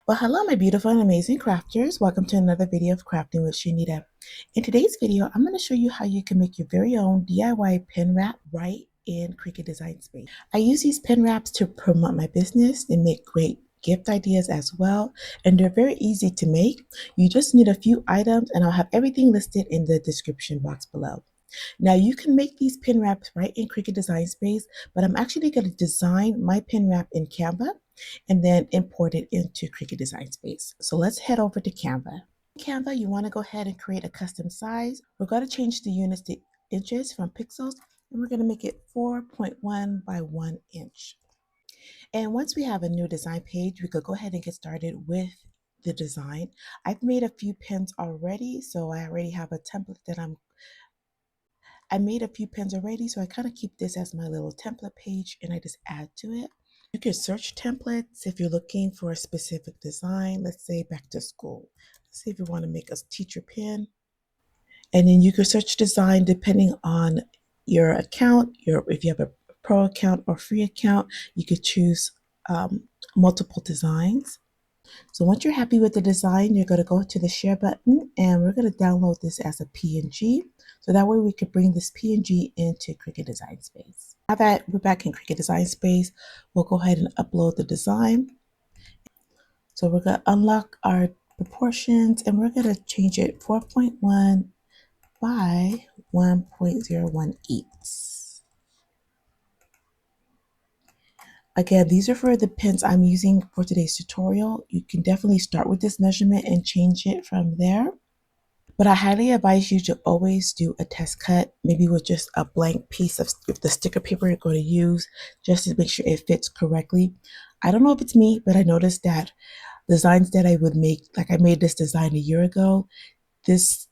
Well, hello, my beautiful and amazing crafters. Welcome to another video of Crafting with Shaneda. In today's video, I'm going to show you how you can make your very own DIY pen wrap right in Cricut Design Space. I use these pen wraps to promote my business. They make great gift ideas as well, and they're very easy to make. You just need a few items, and I'll have everything listed in the description box below. Now you can make these pin wraps right in Cricut Design Space, but I'm actually going to design my pin wrap in Canva and then import it into Cricut Design Space. So let's head over to Canva. In Canva, you want to go ahead and create a custom size. We're going to change the units to inches from pixels, and we're going to make it 4.1 by 1 inch. And once we have a new design page, we could go ahead and get started with the design. I've made a few pins already, so I already have a template that I made a few pins already, so I kind of keep this as my little template page and I just add to it. You can search templates if you're looking for a specific design, let's say back to school. Let's say if you want to make a teacher pin. And then you can search design depending on your account, if you have a pro account or free account, you could choose multiple designs. So once you're happy with the design, you're going to go to the share button and we're going to download this as a PNG. So that way we could bring this PNG into Cricut Design Space. Now that we're back in Cricut Design Space, we'll go ahead and upload the design. So we're going to unlock our proportions and we're going to change it 4.1 by 1.01 eats. Again, these are for the pins I'm using for today's tutorial. You can definitely start with this measurement and change it from there. But I highly advise you to always do a test cut, maybe with just a blank piece of the sticker paper you're going to use, just to make sure it fits correctly. I don't know if it's me, but I noticed that designs that I would make, like I made this design a year ago, this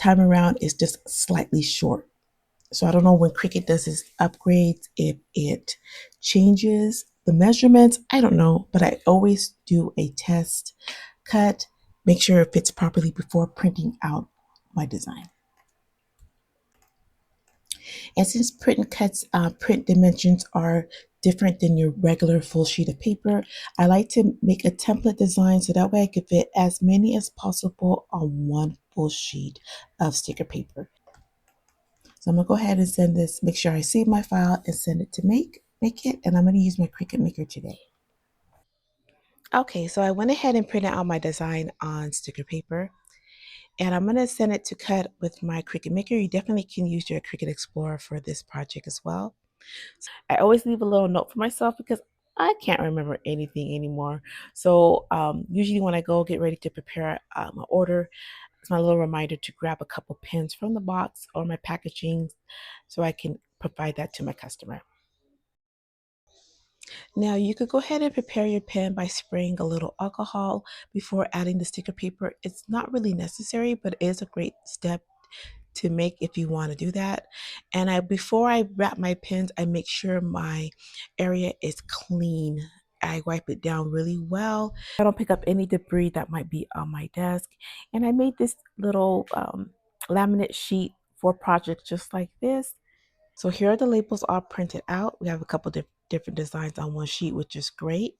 time around is just slightly short. So I don't know when Cricut does its upgrades, if it changes the measurements. I don't know, but I always do a test cut, make sure it fits properly before printing out my design. And since print dimensions are different than your regular full sheet of paper, I like to make a template design so that way I can fit as many as possible on one full sheet of sticker paper. So I'm gonna go ahead and send this, make sure I save my file and send it to make it, and I'm gonna use my Cricut Maker today. Okay, so I went ahead and printed out my design on sticker paper, and I'm gonna send it to cut with my Cricut Maker. You definitely can use your Cricut Explorer for this project as well. I always leave a little note for myself because I can't remember anything anymore. So usually when I go get ready to prepare an order, it's my little reminder to grab a couple pins from the box or my packaging so I can provide that to my customer. Now you could go ahead and prepare your pen by spraying a little alcohol before adding the sticker paper. It's not really necessary, but it is a great step to make if you want to do that. And before I wrap my pens, I make sure my area is clean. I wipe it down really well. I don't pick up any debris that might be on my desk. And I made this little laminate sheet for projects just like this. So here are the labels all printed out. We have a couple different designs on one sheet, which is great.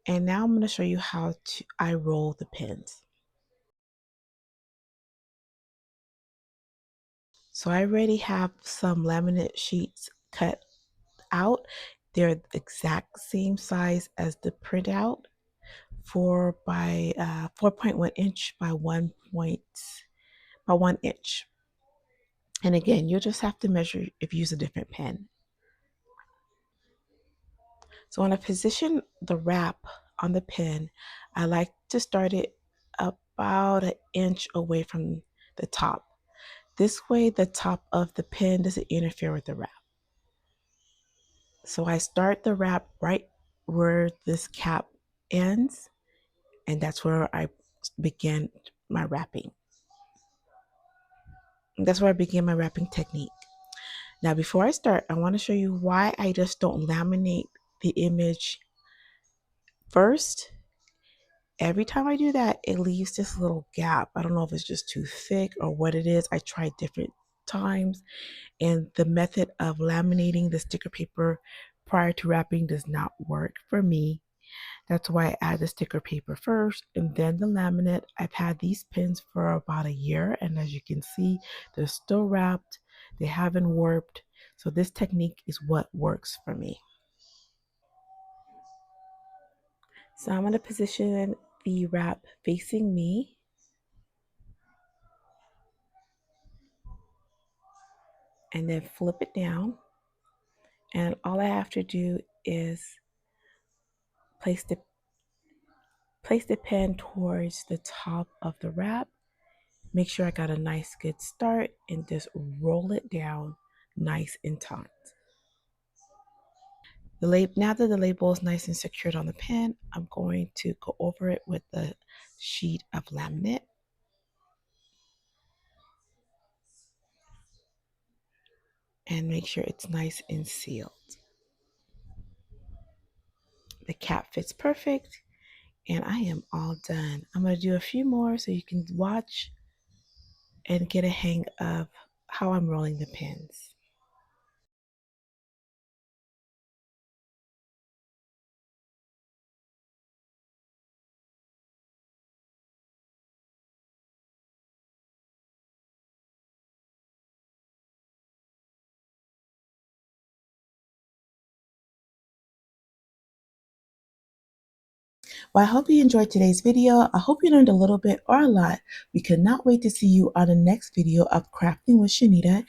And now I'm going to show you how I roll the pins. So I already have some laminate sheets cut out. They're the exact same size as the printout, 4.1 inch by 1 inch. And again, you'll just have to measure if you use a different pen. So when I position the wrap on the pen, I like to start it about an inch away from the top. This way the top of the pen doesn't interfere with the wrap. So I start the wrap right where this cap ends, and that's where I begin my wrapping. That's where I begin my wrapping technique. Now, before I start, I want to show you why I just don't laminate the image first. Every time I do that, it leaves this little gap. I don't know if it's just too thick or what it is. I tried different times, and the method of laminating the sticker paper prior to wrapping does not work for me. That's why I add the sticker paper first and then the laminate. I've had these pins for about a year, and as you can see, they're still wrapped. They haven't warped. So this technique is what works for me. So I'm going to position the wrap facing me. And then flip it down. And all I have to do is place the pen towards the top of the wrap. Make sure I got a nice good start and just roll it down nice and taut. Now that the label is nice and secured on the pen, I'm going to go over it with the sheet of laminate. And make sure it's nice and sealed. The cap fits perfect, and I am all done. I'm going to do a few more so you can watch and get a hang of how I'm rolling the pins. Well, I hope you enjoyed today's video. I hope you learned a little bit or a lot. We cannot wait to see you on the next video of Crafting with Shaneda.